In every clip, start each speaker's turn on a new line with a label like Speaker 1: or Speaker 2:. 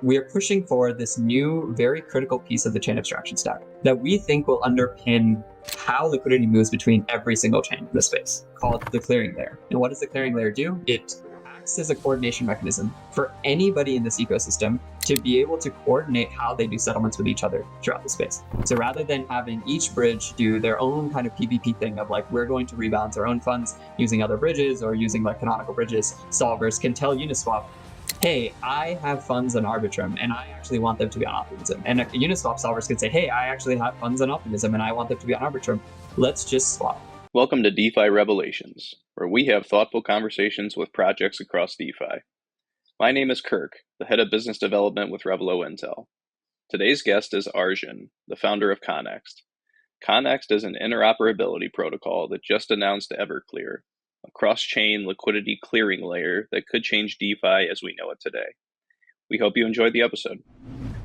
Speaker 1: we are pushing forward this new, very critical piece of the chain abstraction stack that we think will underpin how liquidity moves between every single chain in the space, called the clearing layer. And what does the clearing layer do? It acts as a coordination mechanism for anybody in this ecosystem to be able to coordinate how they do settlements with each other throughout the space. So rather than having each bridge do their own kind of PvP thing of like, we're going to rebalance our own funds using other bridges or using like canonical bridges, solvers can tell Uniswap, hey, I have funds on Arbitrum and I actually want them to be on Optimism. And Uniswap solvers can say, hey, I actually have funds on Optimism and I want them to be on Arbitrum. Let's just swap.
Speaker 2: Welcome to DeFi Revelations, where we have thoughtful conversations with projects across DeFi. My name is Kirk, the head of business development with Revelo Intel. Today's guest is Arjun, the founder of Connext. Connext is an interoperability protocol that just announced Everclear, a cross-chain liquidity clearing layer that could change DeFi as we know it today. We hope you enjoyed the episode.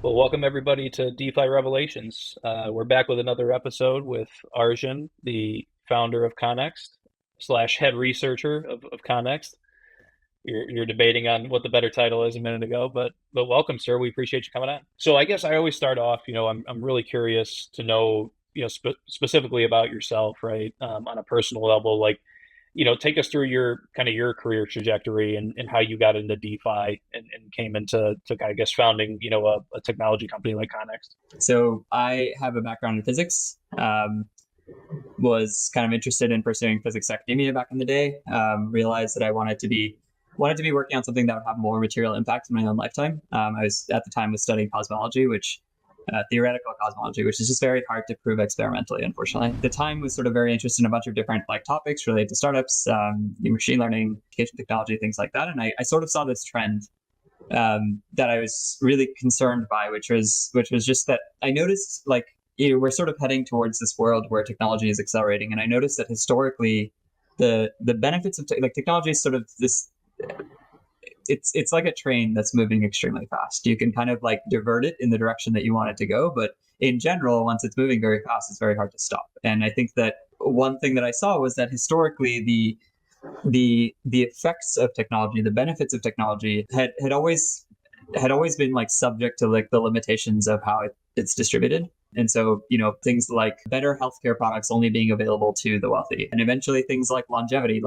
Speaker 3: Well, welcome everybody to DeFi Revelations. We're back with another episode with Arjun, the founder of Connext / head researcher of Connext. You're debating on what the better title is a minute ago, but welcome, sir. We appreciate you coming on. So I guess I always start off, I'm really curious to know, specifically about yourself, right? On a personal level, like, take us through your career trajectory and how you got into DeFi and came into I guess founding, a technology company like Connext.
Speaker 1: So I have a background in physics. Was kind of interested in pursuing physics academia back in the day. Realized that I wanted to be working on something that would have more material impact in my own lifetime. I was at the time studying cosmology, theoretical cosmology, which is just very hard to prove experimentally, unfortunately. At the time was sort of very interested in a bunch of different topics related to startups, machine learning, education technology, things like that. And I sort of saw this trend that I was really concerned by, which was just that I noticed we're sort of heading towards this world where technology is accelerating. And I noticed that historically the benefits of technology is sort of this, it's like a train that's moving extremely fast. You can kind of divert it in the direction that you want it to go. But in general, once it's moving very fast, it's very hard to stop. And I think that one thing that I saw was that historically the effects of technology, the benefits of technology had always been subject to the limitations of how it's distributed. And so, things like better healthcare products only being available to the wealthy, and eventually things like longevity,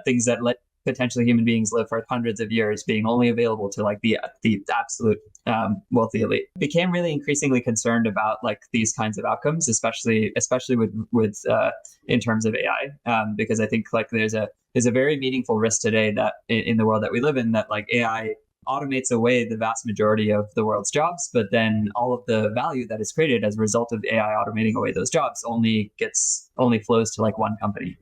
Speaker 1: things that let potentially human beings live for hundreds of years being only available to the absolute wealthy elite. Became really increasingly concerned about these kinds of outcomes, especially with in terms of AI, because I think there's a very meaningful risk today that in the world that we live in, that AI automates away the vast majority of the world's jobs, but then all of the value that is created as a result of AI automating away those jobs only flows to one company.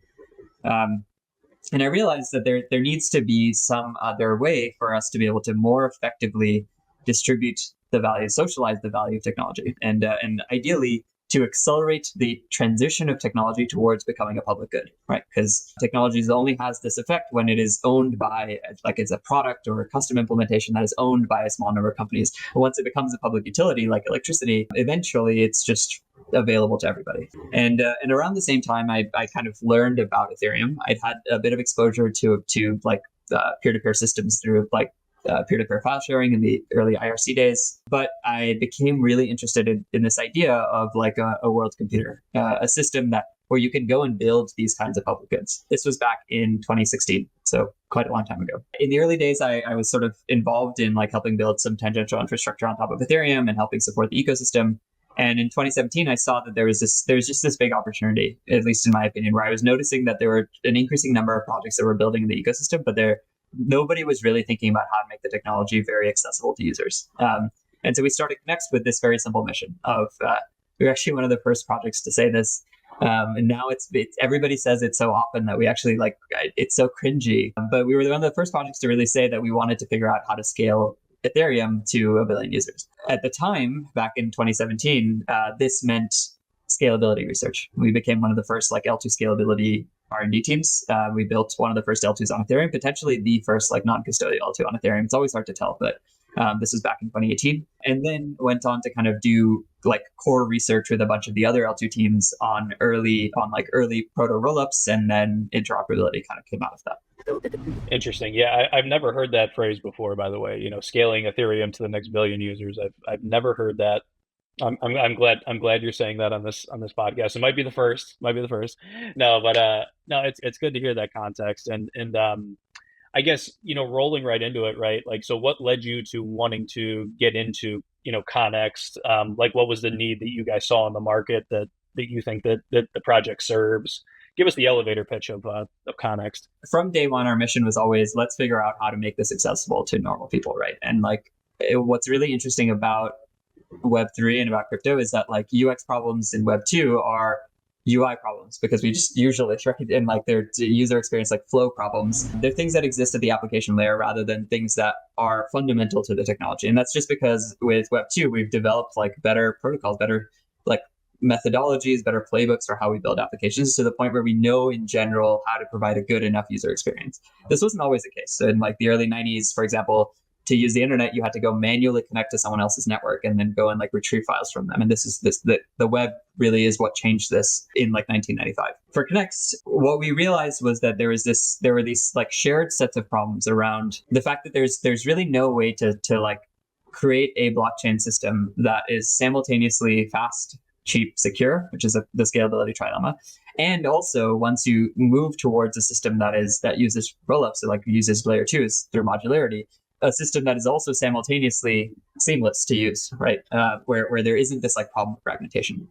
Speaker 1: And I realized that there needs to be some other way for us to be able to more effectively distribute the value, socialize the value of technology, and ideally to accelerate the transition of technology towards becoming a public good, right? Because technology only has this effect when it is owned by, it's a product or a custom implementation that is owned by a small number of companies. But once it becomes a public utility like electricity, eventually it's just available to everybody. And around the same time, I kind of learned about Ethereum. I'd had a bit of exposure to peer-to-peer systems through peer-to-peer file sharing in the early IRC days. But I became really interested in this idea of a world computer, a system where you can go and build these kinds of public goods. This was back in 2016, so quite a long time ago. In the early days, I was sort of involved in helping build some tangential infrastructure on top of Ethereum and helping support the ecosystem. And in 2017, I saw that there was just this big opportunity, at least in my opinion, where I was noticing that there were an increasing number of projects that were building in the ecosystem, but nobody was really thinking about how to make the technology very accessible to users. And so we started Connext with this very simple mission of, we were actually one of the first projects to say this. And now it's everybody says it so often that we actually it's so cringy. But we were one of the first projects to really say that we wanted to figure out how to scale Ethereum to 1 billion users. At the time, back in 2017, this meant scalability research. We became one of the first L2 scalability R&D teams. We built one of the first L2s on Ethereum, potentially the first non-custodial L2 on Ethereum. It's always hard to tell, but this was back in 2018. And then went on to kind of do core research with a bunch of the other L2 teams on early proto rollups, and then interoperability kind of came out of that.
Speaker 3: Interesting. Yeah, I've never heard that phrase before, by the way, scaling Ethereum to the next billion users. I've never heard that. I'm glad you're saying that on this podcast. It might be the first. Might be the first. No, but no, it's good to hear that context. And I guess, rolling right into it, right? Like, so what led you to wanting to get into, Connext? Like, what was the need that you guys saw in the market that you think that the project serves? Give us the elevator pitch of Connext.
Speaker 1: From day one, our mission was always, let's figure out how to make this accessible to normal people, right? And like, what's really interesting about Web3 and about crypto is that like UX problems in Web2 are UI problems because we just usually try, and like their user experience, like flow problems. They're things that exist at the application layer rather than things that are fundamental to the technology. And that's just because with Web2, we've developed like better protocols, better like methodologies, better playbooks for how we build applications to the point where we know in general how to provide a good enough user experience. This wasn't always the case. So in like the early 90s, for example, to use the internet, you had to go manually connect to someone else's network and then go and like retrieve files from them. And the web really is what changed this in like 1995. For Connext, what we realized was that there were these like shared sets of problems around the fact that there's really no way to like create a blockchain system that is simultaneously fast, cheap, secure, which is the scalability trilemma. And also, once you move towards a system that uses rollups, so like uses layer twos through modularity, a system that is also simultaneously seamless to use, right? Where there isn't this like problem of fragmentation.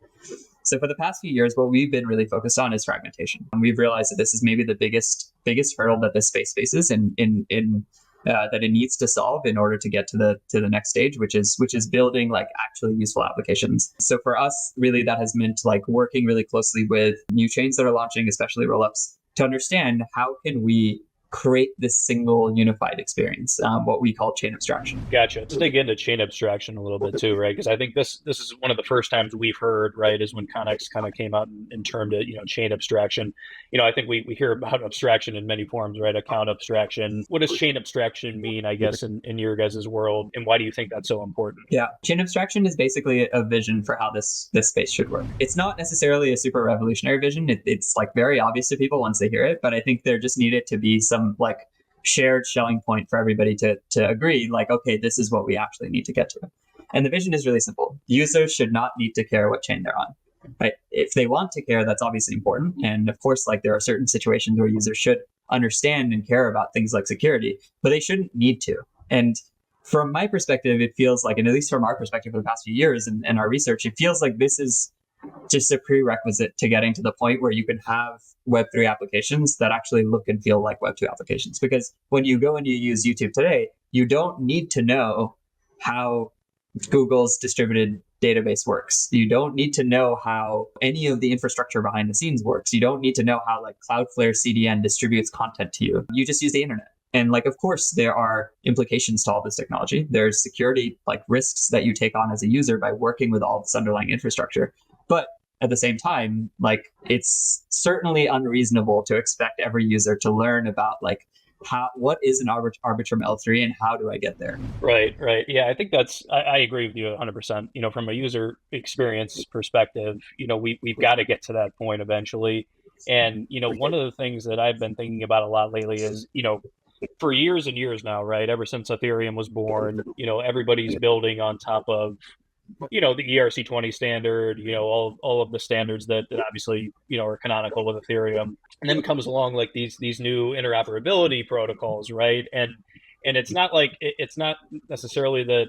Speaker 1: So for the past few years, what we've been really focused on is fragmentation. And we've realized that this is maybe the biggest hurdle that this space faces that it needs to solve in order to get to the next stage, which is building like actually useful applications. So for us, really that has meant like working really closely with new chains that are launching, especially rollups, to understand how can we create this single unified experience, what we call chain abstraction.
Speaker 3: Gotcha. Let's dig into chain abstraction a little bit too, right? Because I think this is one of the first times we've heard, right, is when Connext kind of came out and termed it, chain abstraction. I think we hear about abstraction in many forms, right? Account abstraction. What does chain abstraction mean, I guess, in your guys' world, and why do you think that's so important?
Speaker 1: Yeah, chain abstraction is basically a vision for how this space should work. It's not necessarily a super revolutionary vision. It's like very obvious to people once they hear it, but I think there just needed to be some like shared shelling point for everybody to agree, like, okay, this is what we actually need to get to. And the vision is really simple. Users should not need to care what chain they're on. Right? If they want to care, that's obviously important. And of course, like there are certain situations where users should understand and care about things like security, but they shouldn't need to. And from my perspective, it feels like, and at least from our perspective for the past few years and our research, it feels like this is just a prerequisite to getting to the point where you can have Web3 applications that actually look and feel like Web2 applications. Because when you go and you use YouTube today, you don't need to know how Google's distributed database works. You don't need to know how any of the infrastructure behind the scenes works. You don't need to know how like Cloudflare CDN distributes content to you. You just use the internet. And like, of course, there are implications to all this technology. There's security like risks that you take on as a user by working with all this underlying infrastructure. But at the same time, like it's certainly unreasonable to expect every user to learn about like what is an Arbitrum L3 and how do I get there?
Speaker 3: Right. Yeah, I think I agree with you 100%. From a user experience perspective, we've got to get to that point eventually. And, one of the things that I've been thinking about a lot lately is, for years and years now, right, ever since Ethereum was born, everybody's building on top of the ERC20 standard, all of the standards that obviously, are canonical with Ethereum. And then comes along like these new interoperability protocols, right? And it's not like, it's not necessarily that,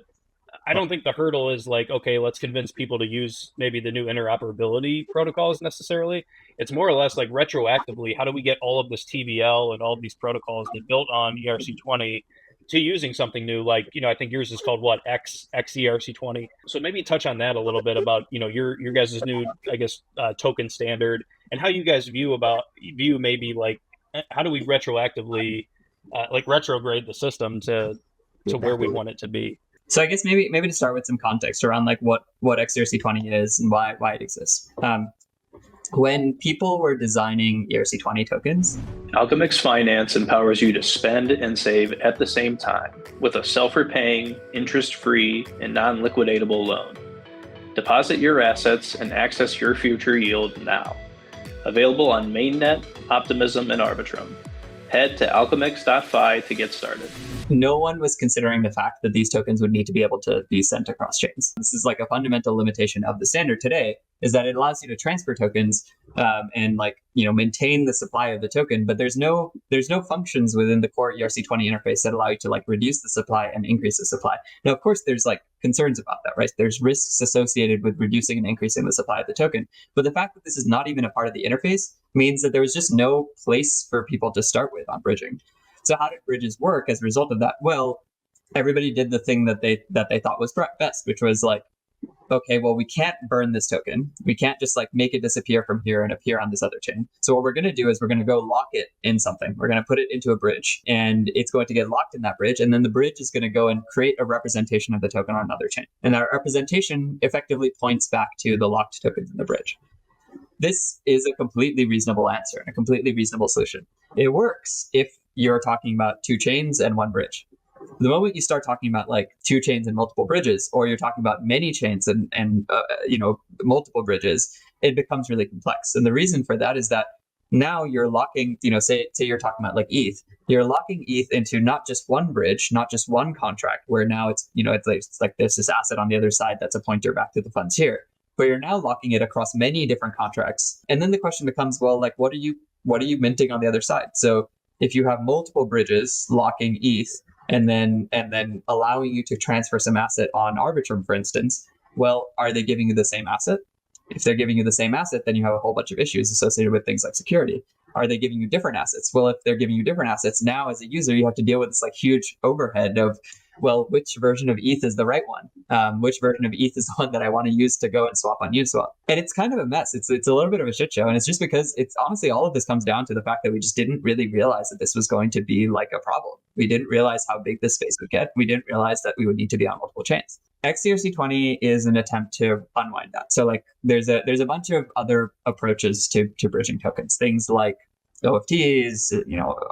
Speaker 3: I don't think the hurdle is like, okay, let's convince people to use maybe the new interoperability protocols necessarily. It's more or less like retroactively, how do we get all of this TVL and all of these protocols that built on ERC20 to using something new, like, I think yours is called what, XERC20. So maybe touch on that a little bit about, your guys' new, I guess, token standard and how you guys view maybe like, how do we retroactively like retrograde the system to where we want it to be?
Speaker 1: So I guess maybe to start with some context around like what XERC20 is and why it exists. When people were designing ERC20 tokens,
Speaker 2: Alchemix Finance empowers you to spend and save at the same time with a self-repaying, interest-free, and non-liquidatable loan. Deposit your assets and access your future yield now. Available on Mainnet, Optimism, and Arbitrum. Head to alchemix.fi to get started.
Speaker 1: No one was considering the fact that these tokens would need to be able to be sent across chains. This is like a fundamental limitation of the standard today, is that it allows you to transfer tokens and maintain the supply of the token, but there's no functions within the core ERC20 interface that allow you to reduce the supply and increase the supply. Now, of course, there's concerns about that, right? There's risks associated with reducing and increasing the supply of the token, but the fact that this is not even a part of the interface means that there was just no place for people to start with on bridging. So how did bridges work as a result of that? Well, everybody did the thing that they thought was best, which was okay, well, we can't burn this token. We can't just make it disappear from here and appear on this other chain. So what we're going to do is we're going to go lock it in something. We're going to put it into a bridge, and it's going to get locked in that bridge. And then the bridge is going to go and create a representation of the token on another chain. And that representation effectively points back to the locked tokens in the bridge. This is a completely reasonable answer and a completely reasonable solution. It works if you're talking about two chains and one bridge. The moment you start talking about two chains and multiple bridges, or you're talking about many chains and multiple bridges, it becomes really complex. And the reason for that is that now you're locking, say you're talking about ETH, you're locking ETH into not just one bridge, not just one contract, where now it's there's this asset on the other side that's a pointer back to the funds here. But you're now locking it across many different contracts. And then the question becomes, well, what are you minting on the other side? So if you have multiple bridges locking ETH and then allowing you to transfer some asset on Arbitrum, for instance, well, are they giving you the same asset? If they're giving you the same asset, then you have a whole bunch of issues associated with things like security. Are they giving you different assets? Well, if they're giving you different assets, now as a user, you have to deal with this huge overhead of, well, which version of ETH is the right one? Which version of ETH is the one that I want to use to go and swap on Uniswap? And it's kind of a mess. It's a little bit of a shit show. And it's just because it's honestly, all of this comes down to the fact that we just didn't really realize that this was going to be a problem. We didn't realize how big this space would get. We didn't realize that we would need to be on multiple chains. XERC20 is an attempt to unwind that. So there's a bunch of other approaches to bridging tokens, things like OFTs,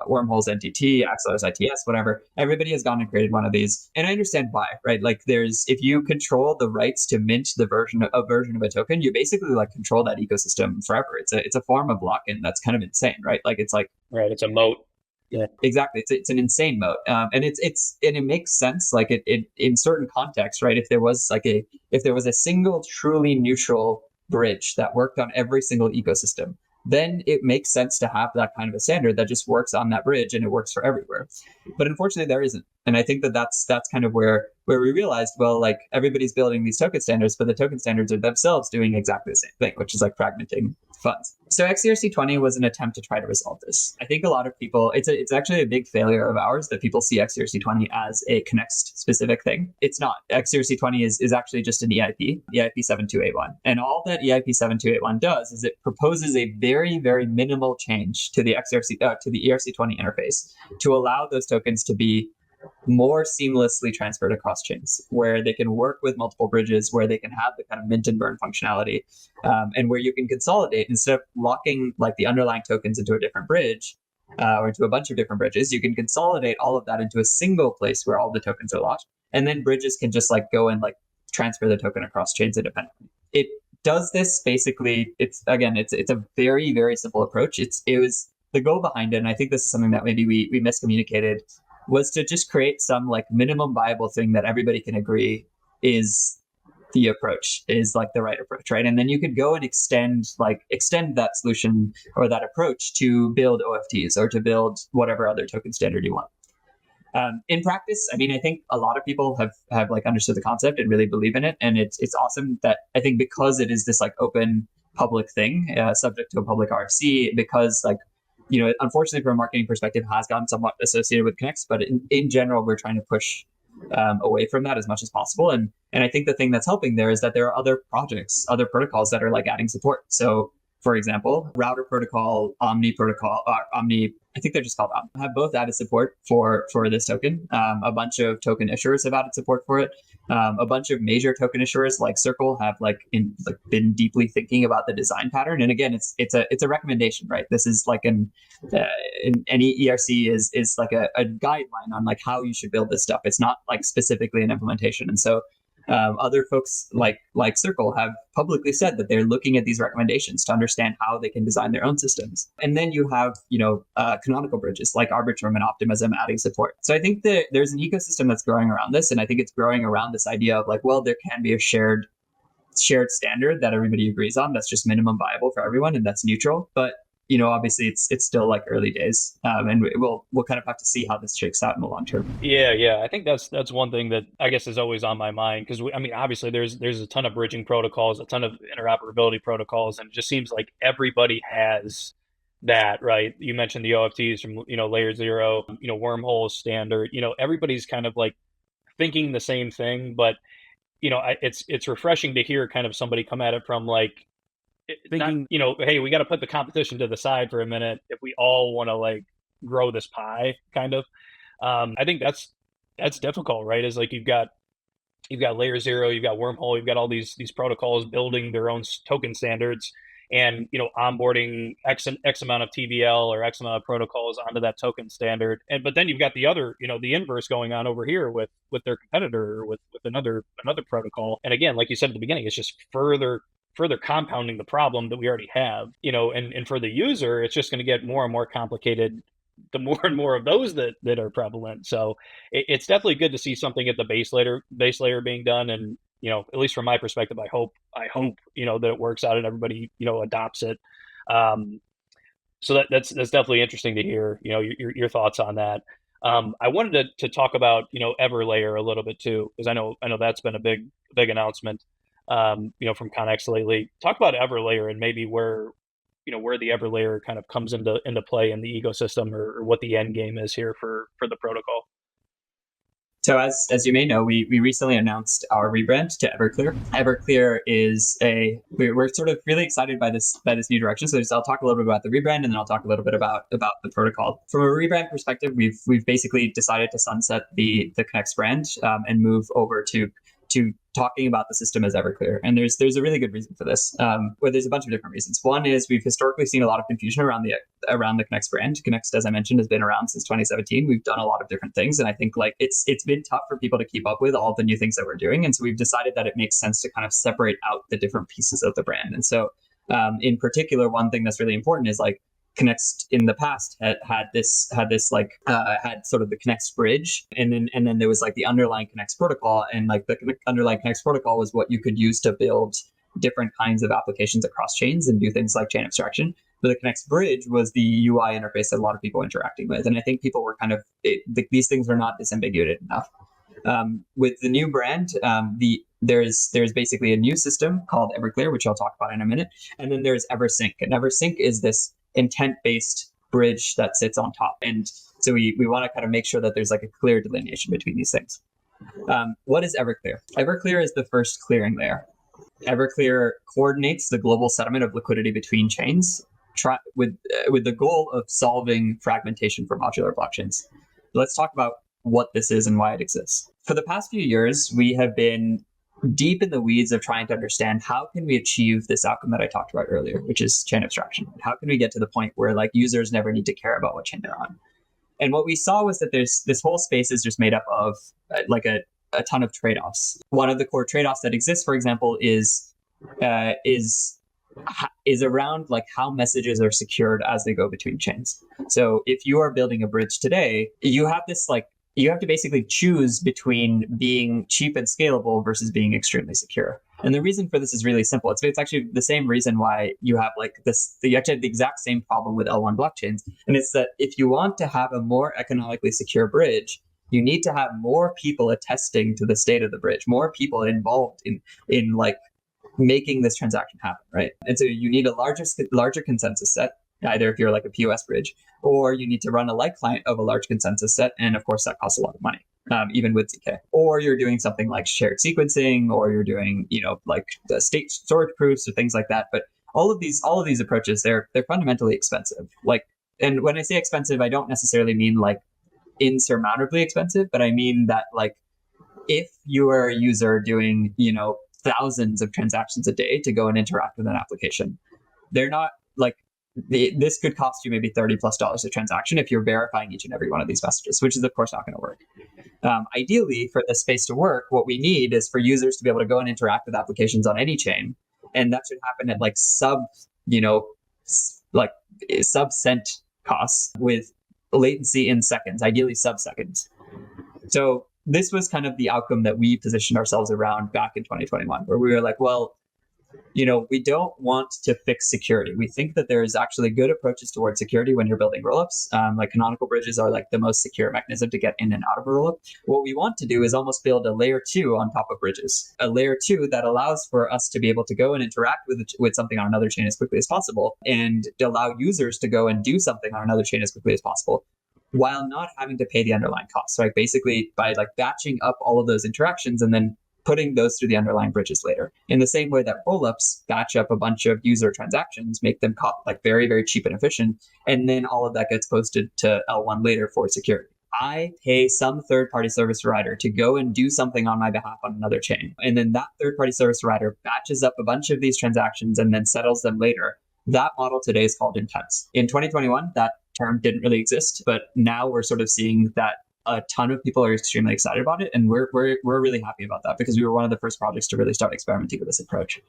Speaker 1: wormholes, NTT, Axelar's ITS, whatever. Everybody has gone and created one of these, and I understand why, right? If you control the rights to mint the version of a token, you basically control that ecosystem forever. It's a form of lock-in that's kind of insane, right? Right,
Speaker 3: it's a moat.
Speaker 1: Yeah, exactly. It's an insane moat, and it makes sense. It in certain contexts, right? If there was a single truly neutral bridge that worked on every single ecosystem, then it makes sense to have that kind of a standard that just works on that bridge and it works for everywhere. But unfortunately, there isn't. And I think that's kind of where we realized, well, everybody's building these token standards, but the token standards are themselves doing exactly the same thing, which is fragmenting funds. So XERC20 was an attempt to try to resolve this. I think a lot of people, it's actually a big failure of ours that people see XERC20 as a Connext specific thing. It's not. XERC20 is actually just an EIP 7281. And all that EIP 7281 does is it proposes a very, very minimal change to the ERC20 interface to allow those tokens to be more seamlessly transferred across chains, where they can work with multiple bridges, where they can have the kind of mint and burn functionality, and where you can consolidate instead of locking the underlying tokens into a different bridge or into a bunch of different bridges. You can consolidate all of that into a single place where all the tokens are locked, and then bridges can just go and transfer the token across chains independently. It does this basically. It's a very, very simple approach. It was the goal behind it, and I think this is something that maybe we miscommunicated, was to just create some minimum viable thing that everybody can agree is the approach, is the right approach, right? And then you could go and extend that solution or that approach to build OFTs or to build whatever other token standard you want. In practice, I think a lot of people have understood the concept and really believe in it, and it's awesome that I think because it is this open public thing, subject to a public RFC, because unfortunately from a marketing perspective has gotten somewhat associated with Connext, but in general, we're trying to push away from that as much as possible. And I think the thing that's helping there is that there are other projects, other protocols that are adding support. So for example, Router Protocol, Omni Protocol, Omni, I think they're just called Omni, have both added support for this token. A bunch of token issuers have added support for it. A bunch of major token issuers like Circle have been deeply thinking about the design pattern. And again, it's a recommendation, right? This is any ERC is a guideline on how you should build this stuff. It's not specifically an implementation. And so Other folks like Circle have publicly said that they're looking at these recommendations to understand how they can design their own systems. And then you have, canonical bridges like Arbitrum and Optimism adding support. So I think that there's an ecosystem that's growing around this, and I think it's growing around this idea of there can be a shared standard that everybody agrees on that's just minimum viable for everyone and that's neutral. But obviously it's still like early days, and we'll kind of have to see how this shakes out in the long term.
Speaker 3: Yeah. I think that's one thing that I guess is always on my mind, because obviously there's a ton of bridging protocols, a ton of interoperability protocols, and it just seems like everybody has that, right? You mentioned the OFTs from layer 0, wormhole standard. Everybody's kind of like thinking the same thing, but it's refreshing to hear kind of somebody come at it from like thinking, hey, we got to put the competition to the side for a minute if we all want to like grow this pie, kind of. I think that's difficult, right? Is like you've got layer 0, you've got wormhole, you've got all these protocols building their own token standards, and onboarding x amount of TVL or x amount of protocols onto that token standard. But then you've got the other, the inverse going on over here with their competitor, or with another protocol. And again, like you said at the beginning, it's just further compounding the problem that we already have. And for the user, it's just going to get more and more complicated the more and more of those that are prevalent. So it's definitely good to see something at the base layer being done. And at least from my perspective, I hope that it works out and everybody adopts it. So that's definitely interesting to hear your thoughts on that. I wanted to talk about Everlayer a little bit too, because I know that's been a big announcement from Connext lately. Talk about Everlayer and maybe where the Everlayer kind of comes into play in the ecosystem, or what the end game is here for the protocol.
Speaker 1: So as you may know, we recently announced our rebrand to Everclear. Everclear is we're sort of really excited by this new direction. So I'll talk a little bit about the rebrand, and then I'll talk a little bit about the protocol. From a rebrand perspective, we've basically decided to sunset the Connext brand, and move over to talking about the system as Everclear. And there's a really good reason for this. Well, there's a bunch of different reasons. One is we've historically seen a lot of confusion around the Connext brand. Connext, as I mentioned, has been around since 2017. We've done a lot of different things, and I think like it's been tough for people to keep up with all the new things that we're doing. And so we've decided that it makes sense to kind of separate out the different pieces of the brand. And so in particular, one thing that's really important is like Connext in the past had sort of the Connext bridge, and then there was like the underlying Connext protocol, and like the underlying Connext protocol was what you could use to build different kinds of applications across chains and do things like chain abstraction. But the Connext bridge was the UI interface that a lot of people were interacting with, and I think people were kind of these things are not disambiguated enough. With the new brand, there's basically a new system called Everclear, which I'll talk about in a minute, and then there's Eversync, and Eversync is this intent-based bridge that sits on top. And so we want to kind of make sure that there's like a clear delineation between these things. What is Everclear? Everclear is the first clearing layer. Everclear coordinates the global settlement of liquidity between chains with the goal of solving fragmentation for modular blockchains. Let's talk about what this is and why it exists. For the past few years, we have been deep in the weeds of trying to understand how can we achieve this outcome that I talked about earlier, which is chain abstraction. How can we get to the point where like users never need to care about what chain they're on? And what we saw was that this whole space is just made up of like a ton of trade-offs. One of the core trade-offs that exists, for example, is around like how messages are secured as they go between chains. So if you are building a bridge today, you have to basically choose between being cheap and scalable versus being extremely secure. And the reason for this is really simple. It's actually the same reason why you have like this, you actually have the exact same problem with L1 blockchains. And it's that if you want to have a more economically secure bridge, you need to have more people attesting to the state of the bridge, more people involved in like making this transaction happen, right? And so you need a larger consensus set, either if you're like a POS bridge, or you need to run a light client of a large consensus set. And of course, that costs a lot of money, even with ZK. Or you're doing something like shared sequencing, or you're doing, like the state storage proofs or things like that. But all of these approaches, they're fundamentally expensive. Like, and when I say expensive, I don't necessarily mean like insurmountably expensive, but I mean that like if you are a user doing, thousands of transactions a day to go and interact with an application, they're not like this could cost you maybe $30+ a transaction if you're verifying each and every one of these messages, which is of course not going to work. Ideally, for this space to work, what we need is for users to be able to go and interact with applications on any chain, and that should happen at like sub cent costs with latency in seconds, ideally sub-seconds. So this was kind of the outcome that we positioned ourselves around back in 2021, where we were like, well, we don't want to fix security. We think that there's actually good approaches towards security when you're building rollups. Like canonical bridges are like the most secure mechanism to get in and out of a rollup. What we want to do is almost build a layer 2 on top of bridges, a layer 2 that allows for us to be able to go and interact with something on another chain as quickly as possible, and allow users to go and do something on another chain as quickly as possible, while not having to pay the underlying costs, right? Basically, by like batching up all of those interactions and then putting those through the underlying bridges later. In the same way that rollups batch up a bunch of user transactions, make them like very, very cheap and efficient, and then all of that gets posted to L1 later for security. I pay some third-party service provider to go and do something on my behalf on another chain. And then that third-party service provider batches up a bunch of these transactions and then settles them later. That model today is called intents. In 2021, that term didn't really exist, but now we're sort of seeing that a ton of people are extremely excited about it, and we're really happy about that, because we were one of the first projects to really start experimenting with this approach.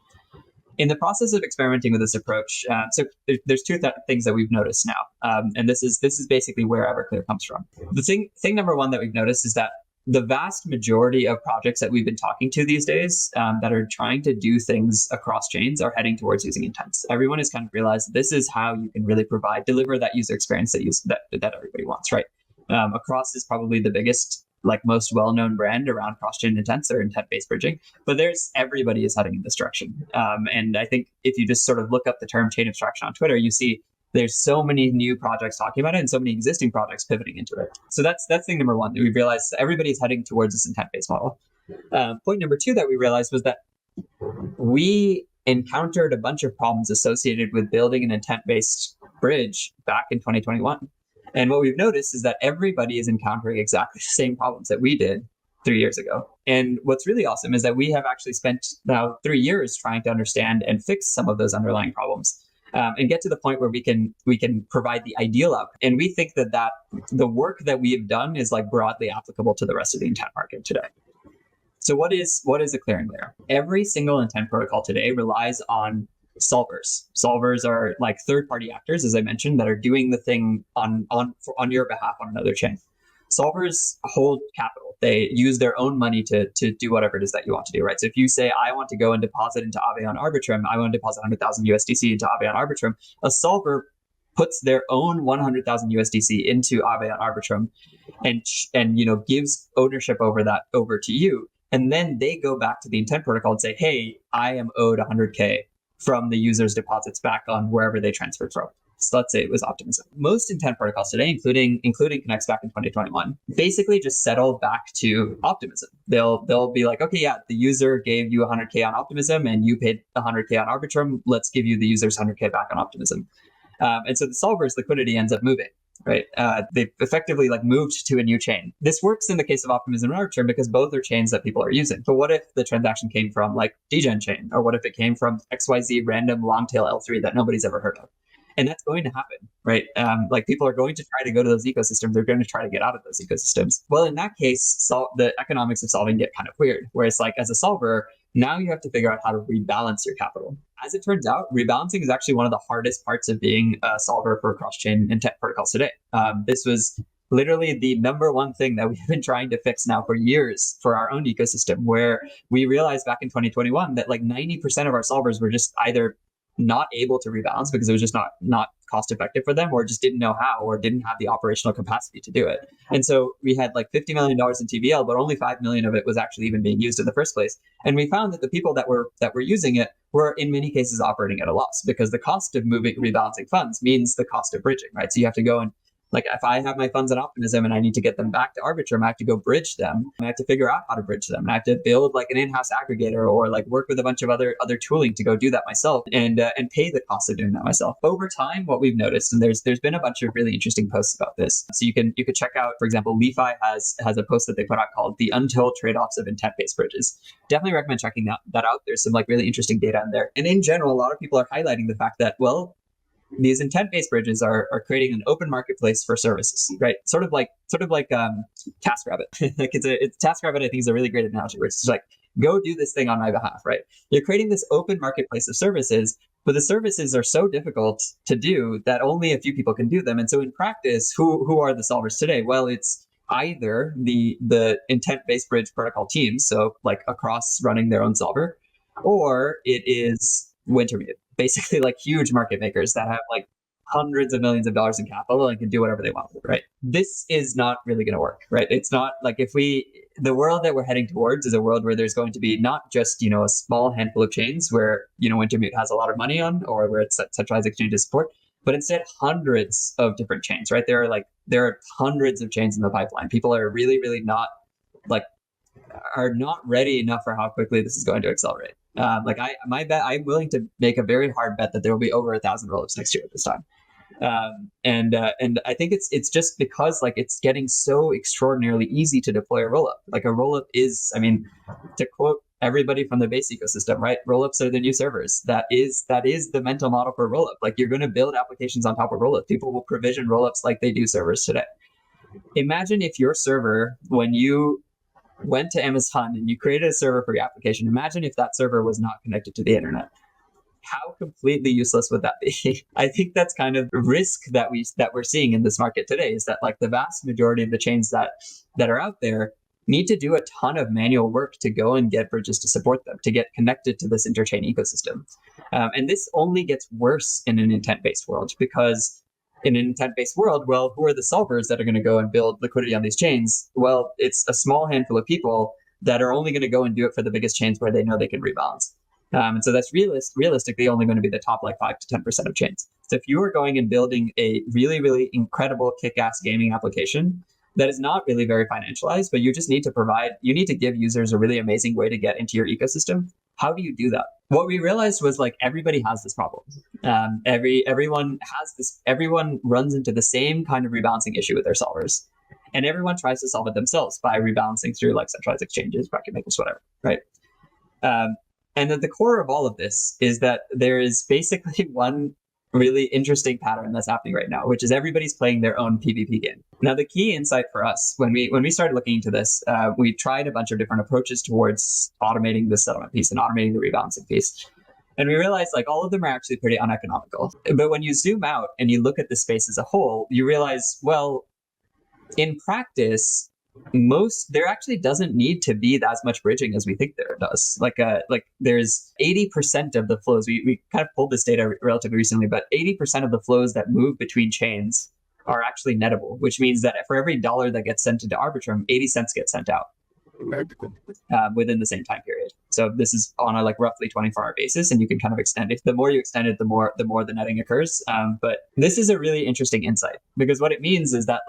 Speaker 1: In the process of experimenting with this approach, so there's two things that we've noticed now, and this is basically where Everclear comes from. The thing number one that we've noticed is that the vast majority of projects that we've been talking to these days that are trying to do things across chains are heading towards using intents. Everyone has kind of realized this is how you can really deliver that user experience that everybody wants, right? Across is probably the biggest, like most well-known brand around cross-chain intents or intent-based bridging, but everybody is heading in this direction. And I think if you just sort of look up the term chain abstraction on Twitter, you see there's so many new projects talking about it and so many existing projects pivoting into it. So that's thing number one, that we've realized everybody's heading towards this intent-based model. Point number two that we realized was that we encountered a bunch of problems associated with building an intent-based bridge back in 2021. And what we've noticed is that everybody is encountering exactly the same problems that we did 3 years ago. And what's really awesome is that we have actually spent now 3 years trying to understand and fix some of those underlying problems, and get to the point where we can provide the ideal outcome. And we think that the work that we have done is like broadly applicable to the rest of the intent market today. So what is a clearing layer? Every single intent protocol today relies on solvers. Solvers are like third-party actors, as I mentioned, that are doing the thing on your behalf on another chain. Solvers hold capital. They use their own money to do whatever it is that you want to do, right? So if you say, I want to go and deposit into Aave on Arbitrum, I want to deposit 100,000 USDC into Aave on Arbitrum, a solver puts their own 100,000 USDC into Aave on Arbitrum and gives ownership over to you. And then they go back to the intent protocol and say, hey, I am owed 100K from the user's deposits back on wherever they transferred from. So let's say it was Optimism. Most intent protocols today, including Connext back in 2021, basically just settle back to Optimism. They'll be like, okay, yeah, the user gave you 100K on Optimism and you paid 100K on Arbitrum. Let's give you the user's 100K back on Optimism. And so the solver's liquidity ends up moving, right? They've effectively moved to a new chain. This works in the case of Optimism and Arbitrum because both are chains that people are using. But what if the transaction came from Degen chain? Or what if it came from XYZ random long tail L3 that nobody's ever heard of? And that's going to happen, right? People are going to try to go to those ecosystems. They're going to try to get out of those ecosystems. Well, in that case, the economics of solving get kind of weird, where it's as a solver, now you have to figure out how to rebalance your capital. As it turns out, rebalancing is actually one of the hardest parts of being a solver for cross-chain intent protocols today. This was literally the number one thing that we've been trying to fix now for years for our own ecosystem, where we realized back in 2021 that 90% of our solvers were just either not able to rebalance because it was just not cost effective for them, or just didn't know how, or didn't have the operational capacity to do it. And so we had $50 million in TVL, but only 5 million of it was actually even being used in the first place. And we found that the people that were using it were in many cases operating at a loss, because the cost of rebalancing funds means the cost of bridging, right? So you have to go and if I have my funds in Optimism and I need to get them back to Arbitrum, I have to go bridge them. I have to figure out how to bridge them. And I have to build an in-house aggregator, or work with a bunch of other tooling to go do that myself and pay the cost of doing that myself. Over time, what we've noticed, and there's been a bunch of really interesting posts about this. So you could check out, for example, DeFi has a post that they put out called "The Untold Trade-offs of Intent-Based Bridges." Definitely recommend checking that out. There's some really interesting data in there. And in general, a lot of people are highlighting the fact that, well, these intent-based bridges are creating an open marketplace for services, right? Sort of like TaskRabbit. Like it's TaskRabbit, I think, is a really great analogy, where it's like, go do this thing on my behalf, right? You're creating this open marketplace of services, but the services are so difficult to do that only a few people can do them. And so in practice, who are the solvers today? Well, it's either the intent-based bridge protocol teams, so like across running their own solver, or it is Wintermute, basically like huge market makers that have like hundreds of millions of dollars in capital and can do whatever they want with it, right? This is not really going to work, right? It's not like the world that we're heading towards is a world where there's going to be not just, a small handful of chains where, Wintermute has a lot of money on, or where it's centralized exchanges support, but instead hundreds of different chains, right? There are hundreds of chains in the pipeline. People are really, really not ready enough for how quickly this is going to accelerate. I'm willing to make a very hard bet that there will be over 1,000 rollups next year at this time. And I think it's just because it's getting so extraordinarily easy to deploy a rollup. Like a rollup is, to quote everybody from the base ecosystem, right? Rollups are the new servers. That is the mental model for rollup. Like you're going to build applications on top of rollups. People will provision rollups like they do servers today. Imagine if your server, when you went to Amazon and you created a server for your application, imagine if that server was not connected to the internet. How completely useless would that be? I think that's kind of the risk that we're seeing in this market today, is that the vast majority of the chains that are out there need to do a ton of manual work to go and get bridges to support them, to get connected to this interchain ecosystem. And this only gets worse in an intent-based world, because in an intent-based world, well, who are the solvers that are going to go and build liquidity on these chains? Well, it's a small handful of people that are only going to go and do it for the biggest chains where they know they can rebalance. And so that's realistically only going to be the top 5 to 10% of chains. So if you are going and building a really, really incredible kick-ass gaming application that is not really very financialized, but you just need to give users a really amazing way to get into your ecosystem, how do you do that? What we realized was everybody has this problem. Everyone runs into the same kind of rebalancing issue with their solvers. And everyone tries to solve it themselves by rebalancing through centralized exchanges, market makers, whatever, right? And at the core of all of this is that there is basically one really interesting pattern that's happening right now, which is everybody's playing their own PvP game. Now, the key insight for us when we started looking into this, we tried a bunch of different approaches towards automating the settlement piece and automating the rebalancing piece. And we realized all of them are actually pretty uneconomical. But when you zoom out and you look at the space as a whole, you realize, well, in practice, there actually doesn't need to be as much bridging as we think there does. There's 80% of the flows, we kind of pulled this data relatively recently, but 80% of the flows that move between chains are actually nettable, which means that for every $1 that gets sent into Arbitrum, 80 cents get sent out within the same time period. So this is on a roughly 24-hour basis, and you can kind of extend it. The more you extend it, the more the netting occurs. But this is a really interesting insight, because what it means is that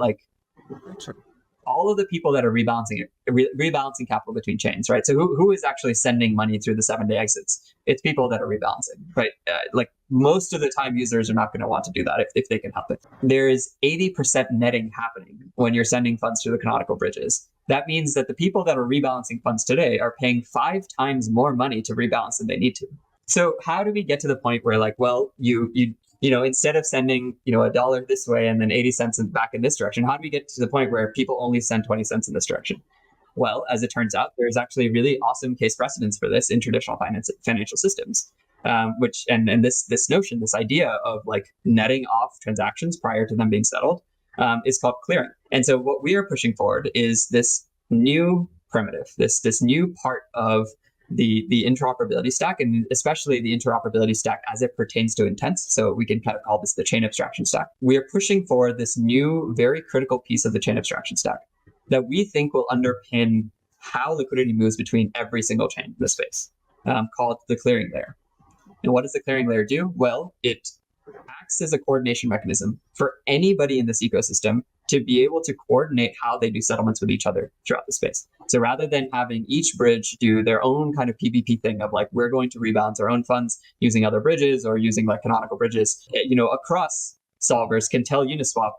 Speaker 1: all of the people that are rebalancing capital between chains, right? So who is actually sending money through the 7-day exits? It's people that are rebalancing, right? Most of the time, users are not going to want to do that if they can help it. There is 80% netting happening when you're sending funds through the canonical bridges. That means that the people that are rebalancing funds today are paying 5 times more money to rebalance than they need to. So how do we get to the point where you instead of sending, $1 this way and then 80 cents back in this direction, how do we get to the point where people only send 20 cents in this direction? Well, as it turns out, there's actually really awesome case precedents for this in traditional financial systems, this notion, this idea of netting off transactions prior to them being settled is called clearing. And so what we are pushing forward is this new primitive, this new part of the interoperability stack, and especially the interoperability stack as it pertains to intents. So we can kind of call this the chain abstraction stack. We are pushing for this new, very critical piece of the chain abstraction stack that we think will underpin how liquidity moves between every single chain in the space, called the clearing layer. And what does the clearing layer do? Well, it acts as a coordination mechanism for anybody in this ecosystem to be able to coordinate how they do settlements with each other throughout the space. So rather than having each bridge do their own kind of PvP thing of we're going to rebalance our own funds using other bridges or using canonical bridges, across solvers can tell Uniswap,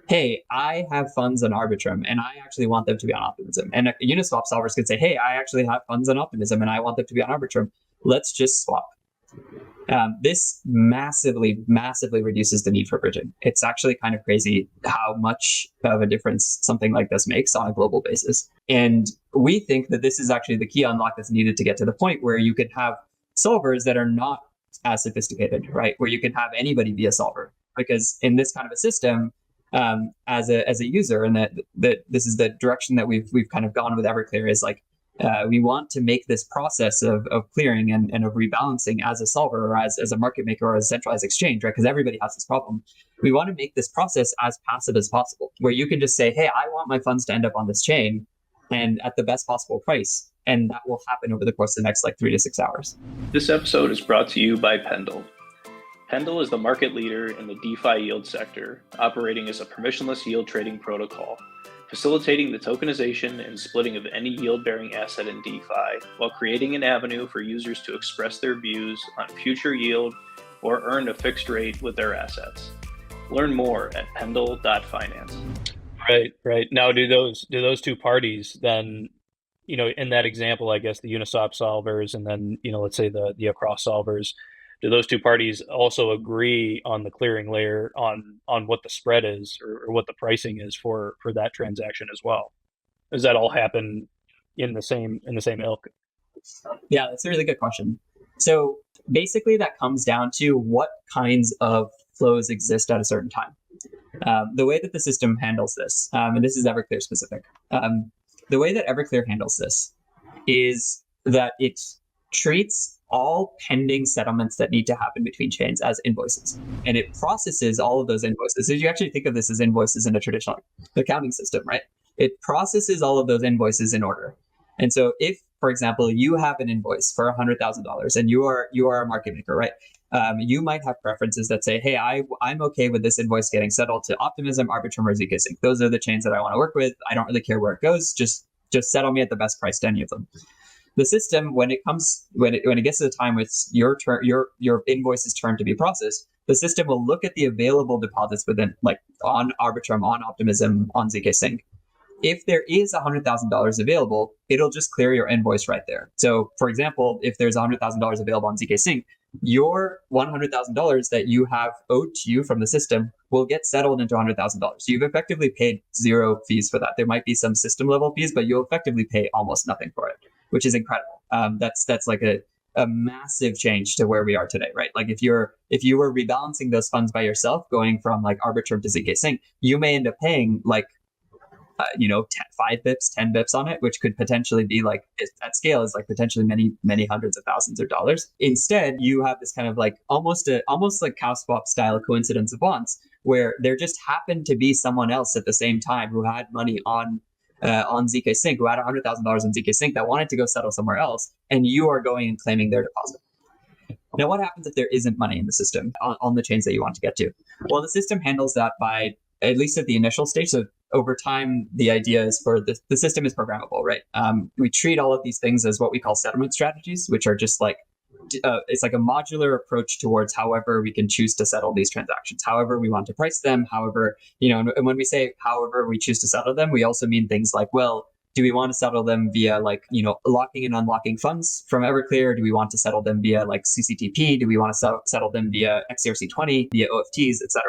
Speaker 1: hey, I have funds on Arbitrum and I actually want them to be on Optimism. And Uniswap solvers could say, hey, I actually have funds on Optimism and I want them to be on Arbitrum. Let's just swap. This massively reduces the need for bridging. It's actually kind of crazy how much of a difference something like this makes on a global basis. And we think that this is actually the key unlock that's needed to get to the point where you could have solvers that are not as sophisticated, right? Where you can have anybody be a solver. Because in this kind of a system, as a user, and that this is the direction that we've kind of gone with Everclear, is like, we want to make this process of clearing and of rebalancing as a solver or as a market maker or as a centralized exchange, right? Because everybody has this problem. We want to make this process as passive as possible, where you can just say, hey, I want my funds to end up on this chain and at the best possible price. And that will happen over the course of the next 3 to 6 hours.
Speaker 2: This episode is brought to you by Pendle. Pendle is the market leader in the DeFi yield sector, operating as a permissionless yield trading protocol, facilitating the tokenization and splitting of any yield-bearing asset in DeFi, while creating an avenue for users to express their views on future yield or earn a fixed rate with their assets. Learn more at pendle.finance.
Speaker 3: Right. Now, do those two parties then, in that example, I guess the Uniswap solvers and then, let's say the across solvers, do those two parties also agree on the clearing layer on what the spread is or what the pricing is for that transaction as well? Does that all happen in the same ilk?
Speaker 1: Yeah, that's a really good question. So basically that comes down to what kinds of flows exist at a certain time. The way that the system handles this, and this is Everclear specific, the way that Everclear handles this is that it treats all pending settlements that need to happen between chains as invoices. And it processes all of those invoices. So you actually think of this as invoices in a traditional accounting system, right? It processes all of those invoices in order. And so if, for example, you have an invoice for $100,000 and you are a market maker, right? You might have preferences that say, hey, I'm okay with this invoice getting settled to Optimism, Arbitrum, or zkSync. Those are the chains that I want to work with. I don't really care where it goes. Just settle me at the best price to any of them. The system, when it gets to the time where it's your invoice's turn to be processed, the system will look at the available deposits within, like on Arbitrum, on Optimism, on zkSync. If there is $100,000 available, it'll just clear your invoice right there. So, for example, if there's $100,000 available on zkSync, your $100,000 that you have owed to you from the system will get settled into $100,000. So you've effectively paid zero fees for that. There might be some system level fees, but you'll effectively pay almost nothing for it, which is incredible. That's like a massive change to where we are today, right? Like if you were rebalancing those funds by yourself, going from like Arbitrum to zkSync, you may end up paying like 5 bips, 10 bips on it, which could potentially be like, at scale, is like potentially many hundreds of thousands of dollars. Instead, you have this kind of like almost like cow swap style coincidence of wants, where there just happened to be someone else at the same time who had money on zkSync, who had $100,000 on zkSync that wanted to go settle somewhere else, and you are going and claiming their deposit. Now, what happens if there isn't money in the system on the chains that you want to get to? Well, the system handles that by, at least at the initial stage. So over time, the idea is for the system is programmable, right? We treat all of these things as what we call settlement strategies, which are just like, it's like a modular approach towards however we can choose to settle these transactions, however we want to price them, however, and when we say however we choose to settle them, we also mean things like, well, do we want to settle them via like, locking and unlocking funds from Everclear? Do we want to settle them via like CCTP? Do we want to settle them via XERC20, via OFTs, etc.?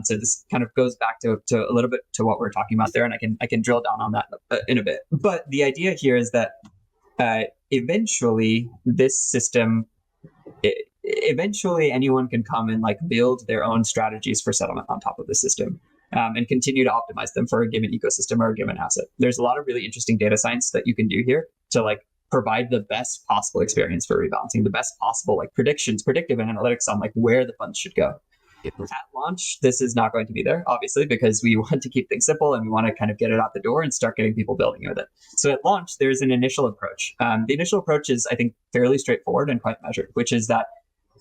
Speaker 1: So this kind of goes back to a little bit to what we're talking about there, and I can drill down on that in a bit. But the idea here is that eventually this system, eventually anyone can come and like build their own strategies for settlement on top of the system. And continue to optimize them for a given ecosystem or a given asset. There's a lot of really interesting data science that you can do here to like provide the best possible experience for rebalancing, the best possible like predictive analytics on like where the funds should go. At launch, this is not going to be there, obviously, because we want to keep things simple and we want to kind of get it out the door and start getting people building with it. So at launch, there's an initial approach. The initial approach is, I think, fairly straightforward and quite measured, which is that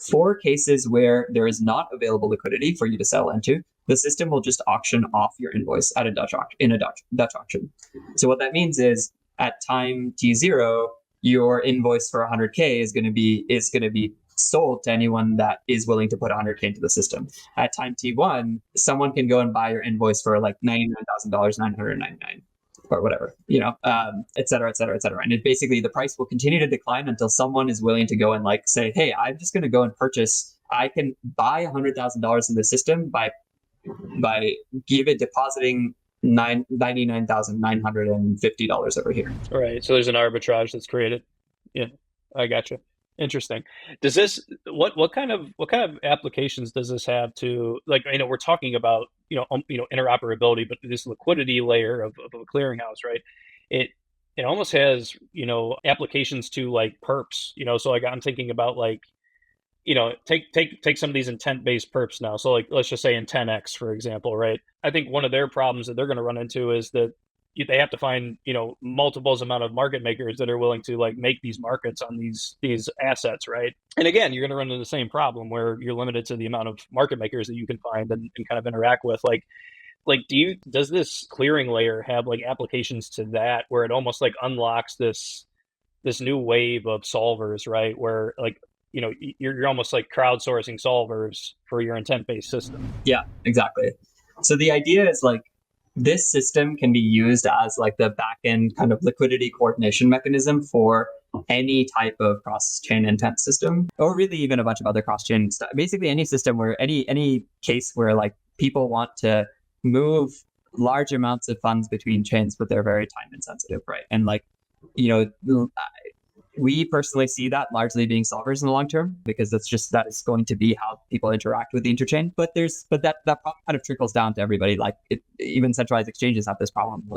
Speaker 1: for cases where there is not available liquidity for you to settle into, the system will just auction off your invoice at a Dutch auction. So what that means is at time T0, your invoice for 100K is going to be sold to anyone that is willing to put 100K into the system. At time T1, someone can go and buy your invoice for like $99,000, $999. or whatever, et cetera, et cetera, et cetera. And it basically, the price will continue to decline until someone is willing to go and like say, hey, I'm just going to go and purchase, I can buy $100,000 in the system by depositing $99,950 over here.
Speaker 3: All right. So there's an arbitrage that's created. Yeah, I gotcha. Interesting. Does this what kind of applications does this have to, like, we're talking about interoperability, but this liquidity layer of a clearinghouse, right? It almost has applications to like perps, so like I'm thinking about like take some of these intent-based perps now. So like let's just say in 10x, for example, right? I think one of their problems that they're going to run into is that they have to find multiples amount of market makers that are willing to like make these markets on these assets, right? And again, you're going to run into the same problem where you're limited to the amount of market makers that you can find and kind of interact with. Like does this clearing layer have like applications to that where it almost like unlocks this new wave of solvers, right? Where like you're almost like crowdsourcing solvers for your intent-based system.
Speaker 1: Yeah, exactly. So the idea is like this system can be used as like the back-end kind of liquidity coordination mechanism for any type of cross-chain intent system, or really even a bunch of other cross-chain stuff. Basically any system where any case where like people want to move large amounts of funds between chains, but they're very time insensitive, right? And like, we personally see that largely being solvers in the long term, because that is going to be how people interact with the interchain. But that problem kind of trickles down to everybody. Like even centralized exchanges have this problem.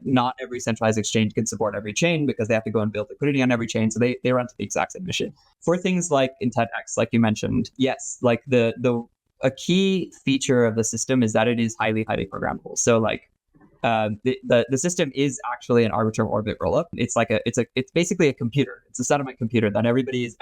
Speaker 1: Not every centralized exchange can support every chain because they have to go and build liquidity on every chain. So they run to the exact same mission. For things like IntentX, like you mentioned, yes, like a key feature of the system is that it is highly, highly programmable. So like the system is actually an arbiter orbit rollup. It's like it's basically a computer. It's a settlement computer that everybody's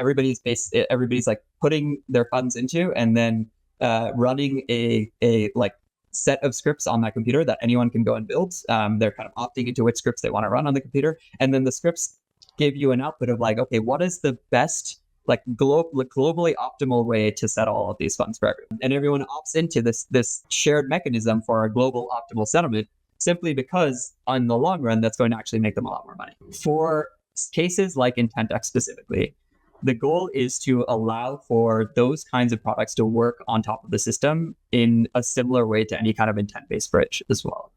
Speaker 1: like putting their funds into, and then running a like set of scripts on that computer that anyone can go and build. They're kind of opting into which scripts they want to run on the computer, and then the scripts give you an output of like, okay, what is the best like globally optimal way to settle all of these funds for everyone, and everyone opts into this shared mechanism for a global optimal settlement, simply because on the long run, that's going to actually make them a lot more money. For cases like IntentX specifically, the goal is to allow for those kinds of products to work on top of the system in a similar way to any kind of intent-based bridge as well.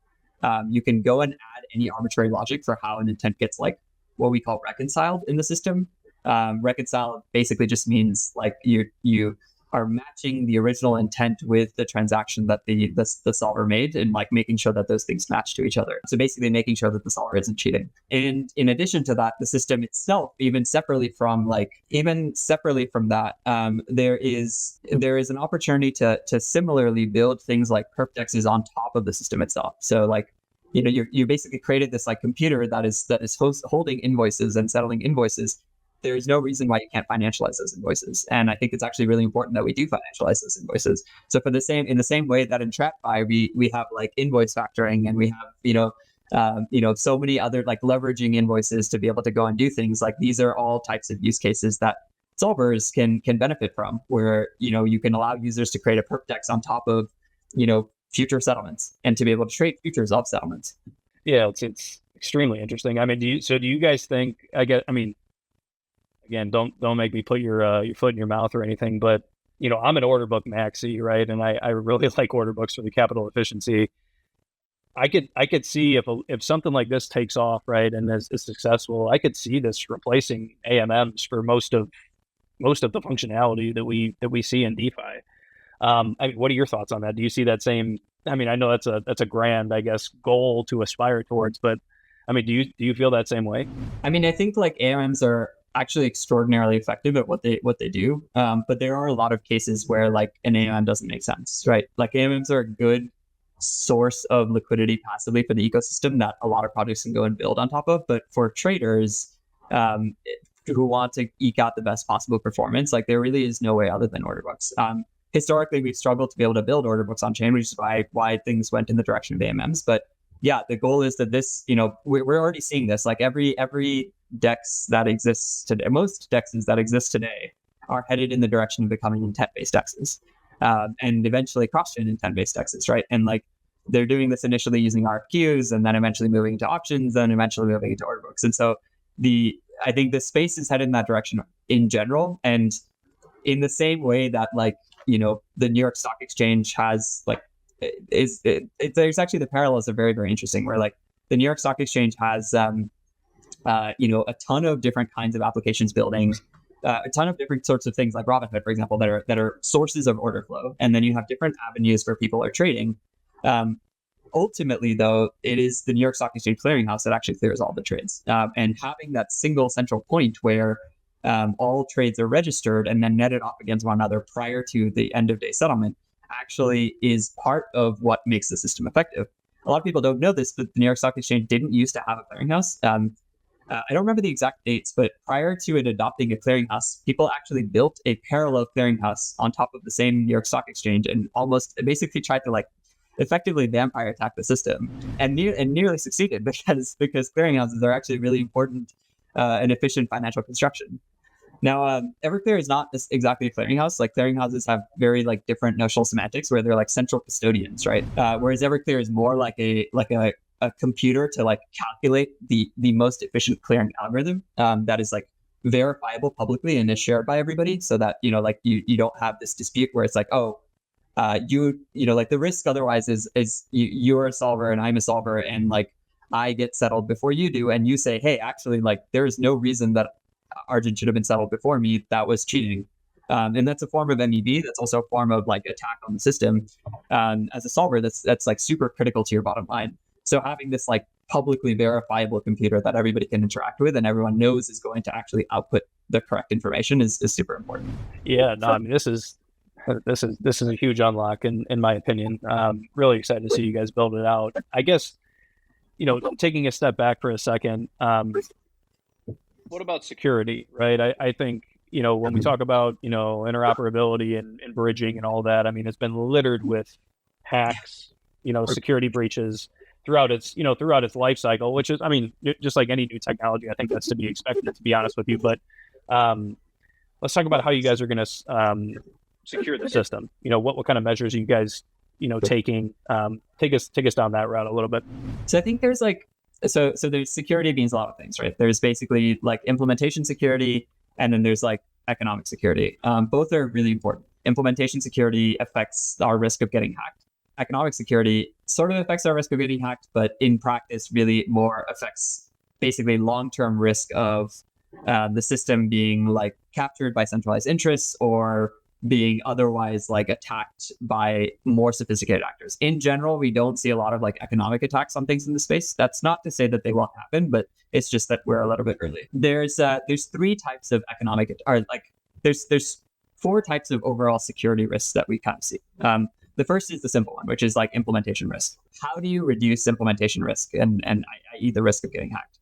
Speaker 1: You can go and add any arbitrary logic for how an intent gets like what we call reconciled in the system. Reconciled basically just means like you are matching the original intent with the transaction that the solver made, and like making sure that those things match to each other. So basically making sure that the solver isn't cheating. And in addition to that, the system itself, even separately from that, there is an opportunity to similarly build things like perp dexes on top of the system itself. So like, you basically created this like computer that is holding invoices and settling invoices. There's no reason why you can't financialize those invoices. And I think it's actually really important that we do financialize those invoices. So in the same way that in TradFi, we have like invoice factoring, and we have, so many other like leveraging invoices to be able to go and do things. Like these are all types of use cases that solvers can benefit from, where, you can allow users to create a perp dex on top of, future settlements, and to be able to trade futures of settlements.
Speaker 3: Yeah, it's extremely interesting. I mean, do you guys think, again, don't make me put your foot in your mouth or anything, but I'm an order book maxi, right? And I really like order books for the capital efficiency. I could see if something like this takes off, right, and is successful, I could see this replacing AMMs for most of the functionality that we see in DeFi. What are your thoughts on that? Do you see that same? I mean, I know that's a grand, I guess, goal to aspire towards, but I mean, do you feel that same way?
Speaker 1: I mean, I think like AMMs are actually extraordinarily effective at what they do, but there are a lot of cases where like an AMM doesn't make sense, right? Like AMMs are a good source of liquidity passively for the ecosystem that a lot of projects can go and build on top of. But for traders who want to eke out the best possible performance, like there really is no way other than order books. Historically, we've struggled to be able to build order books on chain, which is why things went in the direction of AMMs. But yeah, the goal is that this, we're already seeing this. Like every DEX that exists today, most DEXs that exist today are headed in the direction of becoming intent-based DEXs, and eventually cross-chain intent-based DEXs, right? And like they're doing this initially using RFQs, and then eventually moving to auctions, then eventually moving into order books. And so I think the space is headed in that direction in general. And in the same way that, like, you know, the New York Stock Exchange has like, there's actually the parallels are very, very interesting, where like the New York Stock Exchange has, you know, a ton of different kinds of applications building, a ton of different sorts of things like Robinhood, for example, that are sources of order flow. And then you have different avenues where people are trading. Ultimately, though, it is the New York Stock Exchange clearinghouse that actually clears all the trades. And having that single central point where all trades are registered and then netted off against one another prior to the end of day settlement actually is part of what makes the system effective. A lot of people don't know this, but the New York Stock Exchange didn't used to have a clearinghouse. I don't remember the exact dates, but prior to it adopting a clearinghouse, people actually built a parallel clearinghouse on top of the same New York Stock Exchange and almost basically tried to like effectively vampire attack the system, and nearly succeeded because clearinghouses are actually really important and efficient financial construction. Now, Everclear is not exactly a clearinghouse. Like, clearinghouses have very like different notional semantics where they're like central custodians, right? Whereas Everclear is more like a computer to like calculate the most efficient clearing algorithm that is like verifiable publicly and is shared by everybody, so that, you know, like you don't have this dispute where it's like, oh, you know, like the risk otherwise is you're a solver and I'm a solver, and like I get settled before you do, and you say, hey, actually, like there's no reason that Arjun should have been settled before me. That was cheating. And that's a form of MEV. That's also a form of like attack on the system. As a solver, that's like super critical to your bottom line. So having this like publicly verifiable computer that everybody can interact with and everyone knows is going to actually output the correct information is super important.
Speaker 3: Yeah, no, I mean, this is a huge unlock in my opinion. Really excited to see you guys build it out. I guess, you know, taking a step back for a second, what about security, right? I think, you know, when we talk about, you know, interoperability and bridging and all that, I mean, it's been littered with hacks, you know, security breaches throughout its life cycle, which is, I mean, just like any new technology, I think that's to be expected, to be honest with you. But let's talk about how you guys are going to secure the system. You know, what kind of measures are you guys, you know, taking? Take us down that route a little bit.
Speaker 1: So I think there's like, so there's security means a lot of things, right? There's basically like implementation security, and then there's like economic security. Both are really important. Implementation security affects our risk of getting hacked. Economic security sort of affects our risk of getting hacked, but in practice really more affects basically long-term risk of the system being like captured by centralized interests or being otherwise like attacked by more sophisticated actors. In general, we don't see a lot of like economic attacks on things in the space. That's not to say that they won't happen, but it's just that we're a little bit early. There's three types of economic, or like there's four types of overall security risks that we kind of see. The first is the simple one, which is like implementation risk. How do you reduce implementation risk and i.e. the risk of getting hacked?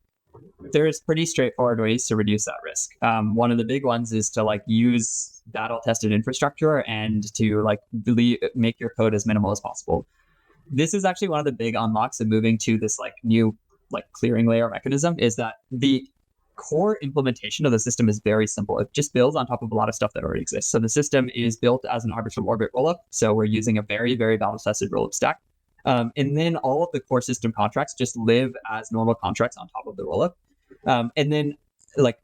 Speaker 1: There's pretty straightforward ways to reduce that risk. One of the big ones is to like use battle-tested infrastructure and to like make your code as minimal as possible. This is actually one of the big unlocks of moving to this like new like clearing layer mechanism, is that the core implementation of the system is very simple. It just builds on top of a lot of stuff that already exists. So the system is built as an arbitral orbit rollup. So we're using a very, very battle-tested rollup stack. And then all of the core system contracts just live as normal contracts on top of the rollup. And then like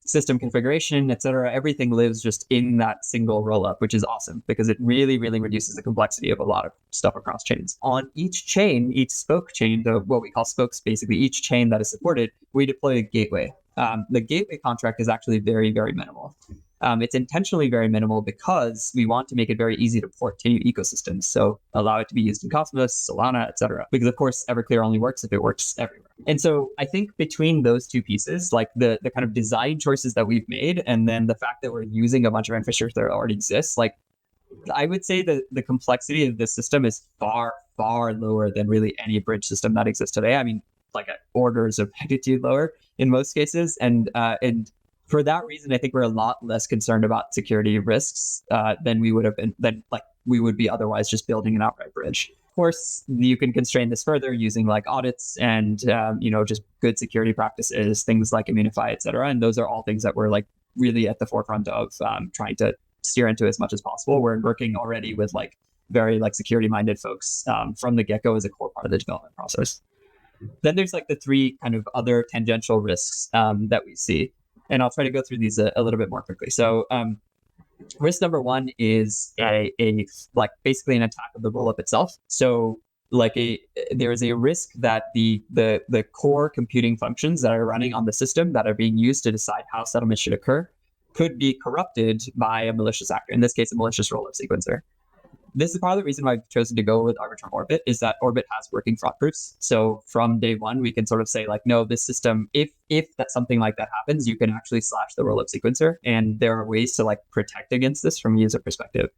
Speaker 1: system configuration, et cetera, everything lives just in that single rollup, which is awesome because it really, really reduces the complexity of a lot of stuff across chains. On each chain, each spoke chain, what we call spokes, basically each chain that is supported, we deploy a gateway. The gateway contract is actually very, very minimal. It's intentionally very minimal because we want to make it very easy to port to new ecosystems. So allow it to be used in Cosmos, Solana, etc. Because of course, Everclear only works if it works everywhere. And so I think between those two pieces, like the kind of design choices that we've made, and then the fact that we're using a bunch of infrastructure that already exists, like I would say that the complexity of this system is far, far lower than really any bridge system that exists today. I mean, like orders of magnitude lower in most cases. And for that reason, I think we're a lot less concerned about security risks than we would have been, than like we would be otherwise just building an outright bridge. Of course, you can constrain this further using like audits and just good security practices, things like Immunify, et cetera. And those are all things that we're like really at the forefront of trying to steer into as much as possible. We're working already with like very like security minded folks from the get-go as a core part of the development process. Then there's like the three kind of other tangential risks that we see. And I'll try to go through these a little bit more quickly. So risk number one is a like basically an attack of the rollup itself. So like there is a risk that the core computing functions that are running on the system that are being used to decide how settlement should occur could be corrupted by a malicious actor, in this case a malicious rollup sequencer. This is part of the reason why I've chosen to go with Arbitrum Orbit, is that Orbit has working fraud proofs. So from day one, we can sort of say like, no, this system, if that something like that happens, you can actually slash the rollup sequencer. And there are ways to like protect against this from a user perspective.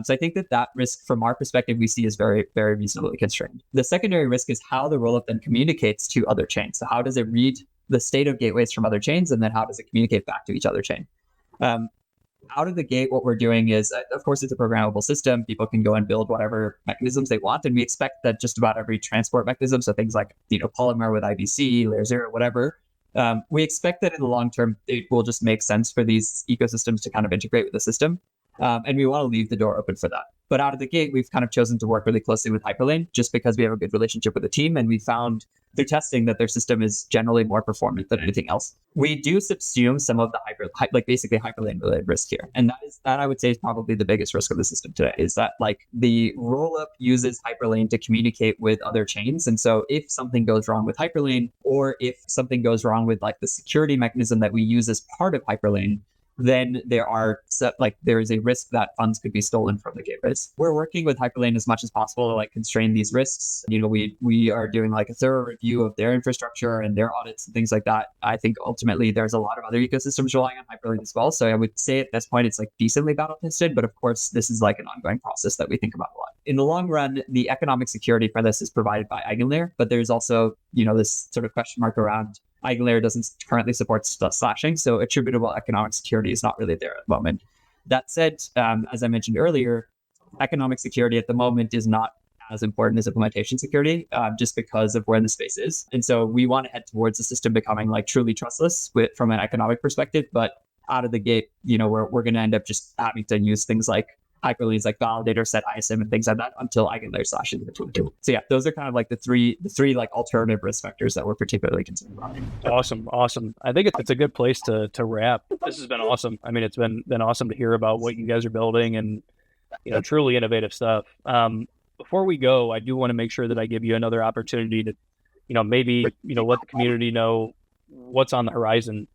Speaker 1: So I think that risk from our perspective, we see is very, very reasonably constrained. The secondary risk is how the rollup then communicates to other chains. So how does it read the state of gateways from other chains? And then how does it communicate back to each other chain? Out of the gate, what we're doing is, of course, it's a programmable system. People can go and build whatever mechanisms they want. And we expect that just about every transport mechanism, so things like, Polymer with IBC, Layer 0, whatever, we expect that in the long term, it will just make sense for these ecosystems to kind of integrate with the system. And we want to leave the door open for that. But out of the gate, we've kind of chosen to work really closely with Hyperlane just because we have a good relationship with the team. And we found through testing that their system is generally more performant than anything else. We do subsume some of the basically Hyperlane related risk here. And that I would say is probably the biggest risk of the system today, is that like the rollup uses Hyperlane to communicate with other chains. And so if something goes wrong with Hyperlane, or if something goes wrong with like the security mechanism that we use as part of Hyperlane, then there is a risk that funds could be stolen from the gateways. We're working with Hyperlane as much as possible to like constrain these risks. We are doing like a thorough review of their infrastructure and their audits and things like that. I think ultimately there's a lot of other ecosystems relying on Hyperlane as well. So I would say at this point it's like decently battle tested, but of course this is like an ongoing process that we think about a lot. In the long run, the economic security for this is provided by EigenLayer, but there's also, this sort of question mark around EigenLayer doesn't currently support slashing, so attributable economic security is not really there at the moment. That said, as I mentioned earlier, economic security at the moment is not as important as implementation security, just because of where the space is. And so we want to head towards the system becoming like truly trustless from an economic perspective. But out of the gate, we're going to end up just having to use things like Hyperlane's like validator, set ISM, and things like that until EigenLayer slashes between the two. So yeah, those are kind of like the three like alternative risk vectors that we're particularly concerned about.
Speaker 3: Awesome. I think it's a good place to wrap. This has been awesome. I mean, it's been awesome to hear about what you guys are building and truly innovative stuff. Before we go, I do want to make sure that I give you another opportunity to maybe let the community know what's on the horizon.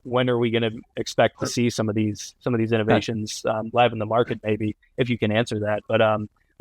Speaker 3: When are we going to expect to see some of these innovations live in the market? Maybe if you can answer that, but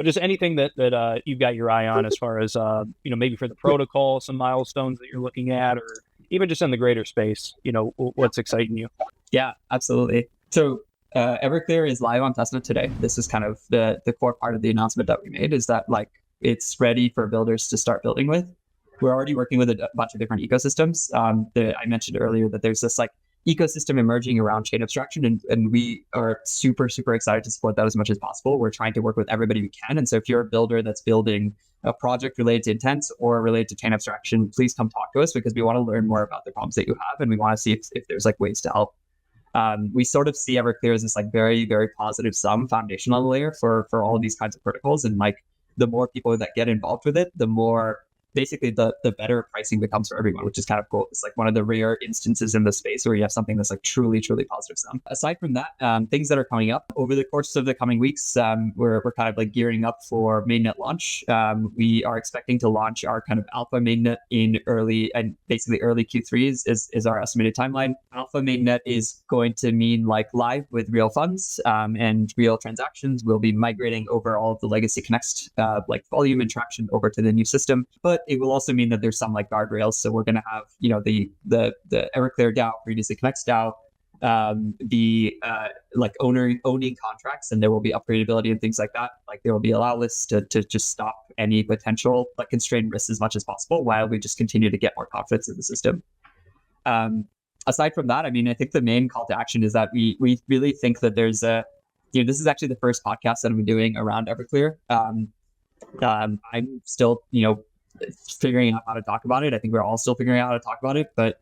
Speaker 3: just anything that you've got your eye on as far as maybe for the protocol, some milestones that you're looking at, or even just in the greater space. What's exciting you?
Speaker 1: Yeah, absolutely. So Everclear is live on testnet today. This is kind of the core part of the announcement that we made, is that like it's ready for builders to start building with. We're already working with a bunch of different ecosystems. I mentioned earlier that there's this like ecosystem emerging around chain abstraction, and we are super, super excited to support that as much as possible. We're trying to work with everybody we can. And so if you're a builder that's building a project related to intent or related to chain abstraction, please come talk to us, because we want to learn more about the problems that you have, and we want to see if there's like ways to help. We sort of see Everclear as this like very, very positive sum foundational layer for all of these kinds of protocols. And like the more people that get involved with it, the more basically the better pricing becomes for everyone, which is kind of cool. It's like one of the rare instances in the space where you have something that's like truly, truly positive sum. Aside from that, things that are coming up over the course of the coming weeks, we're kind of like gearing up for mainnet launch. We are expecting to launch our kind of alpha mainnet in early Q3 is our estimated timeline. Alpha mainnet is going to mean like live with real funds and real transactions. We'll be migrating over all of the legacy Connext like volume and traction over to the new system, but it will also mean that there's some like guardrails. So we're going to have, the Everclear DAO, previously Connext DAO, like owning contracts, and there will be upgradability and things like that. Like there will be allow lists to just stop any potential like constrained risks as much as possible while we just continue to get more confidence in the system. Aside from that, I mean, I think the main call to action is that we really think that there's this is actually the first podcast that I'm doing around Everclear. I'm still, figuring out how to talk about it. I think we're all still figuring out how to talk about it, but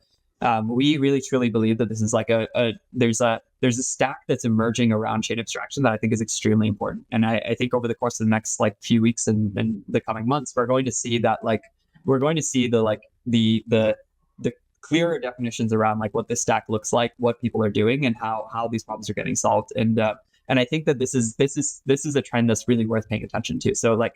Speaker 1: we really truly believe that this is like there's a there's a stack that's emerging around chain abstraction that I think is extremely important. And I think over the course of the next like few weeks and the coming months, we're going to see that like the clearer definitions around like what this stack looks like, what people are doing, and how these problems are getting solved. And I think that this is a trend that's really worth paying attention to. So like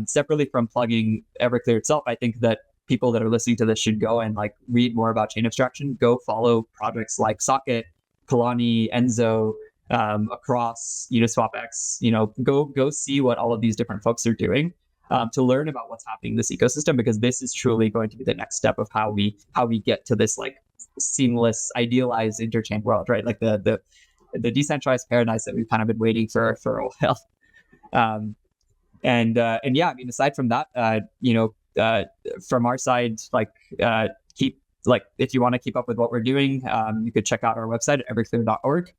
Speaker 1: separately from plugging Everclear itself, I think that people that are listening to this should go and like read more about chain abstraction. Go follow projects like Socket, Kalani, Enzo, across Uniswapx. Go see what all of these different folks are doing to learn about what's happening in this ecosystem, because this is truly going to be the next step of how we get to this like seamless, idealized interchain world, right? Like the decentralized paradise that we've kind of been waiting for a while. And yeah, I mean, aside from that, from our side, like if you want to keep up with what we're doing, you could check out our website at everclear.org.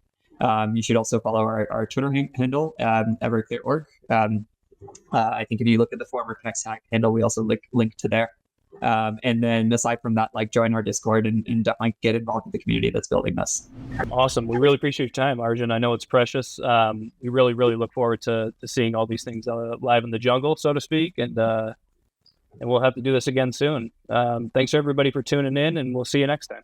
Speaker 1: You should also follow our Twitter handle, everclear.org. I think if you look at the former Connext handle, we also link to there. And then aside from that, like join our Discord and definitely get involved with the community that's building this.
Speaker 3: Awesome. We really appreciate your time, Arjun. I know it's precious. We really, really look forward to seeing all these things live in the jungle, so to speak. And we'll have to do this again soon. Thanks everybody for tuning in, and we'll see you next time.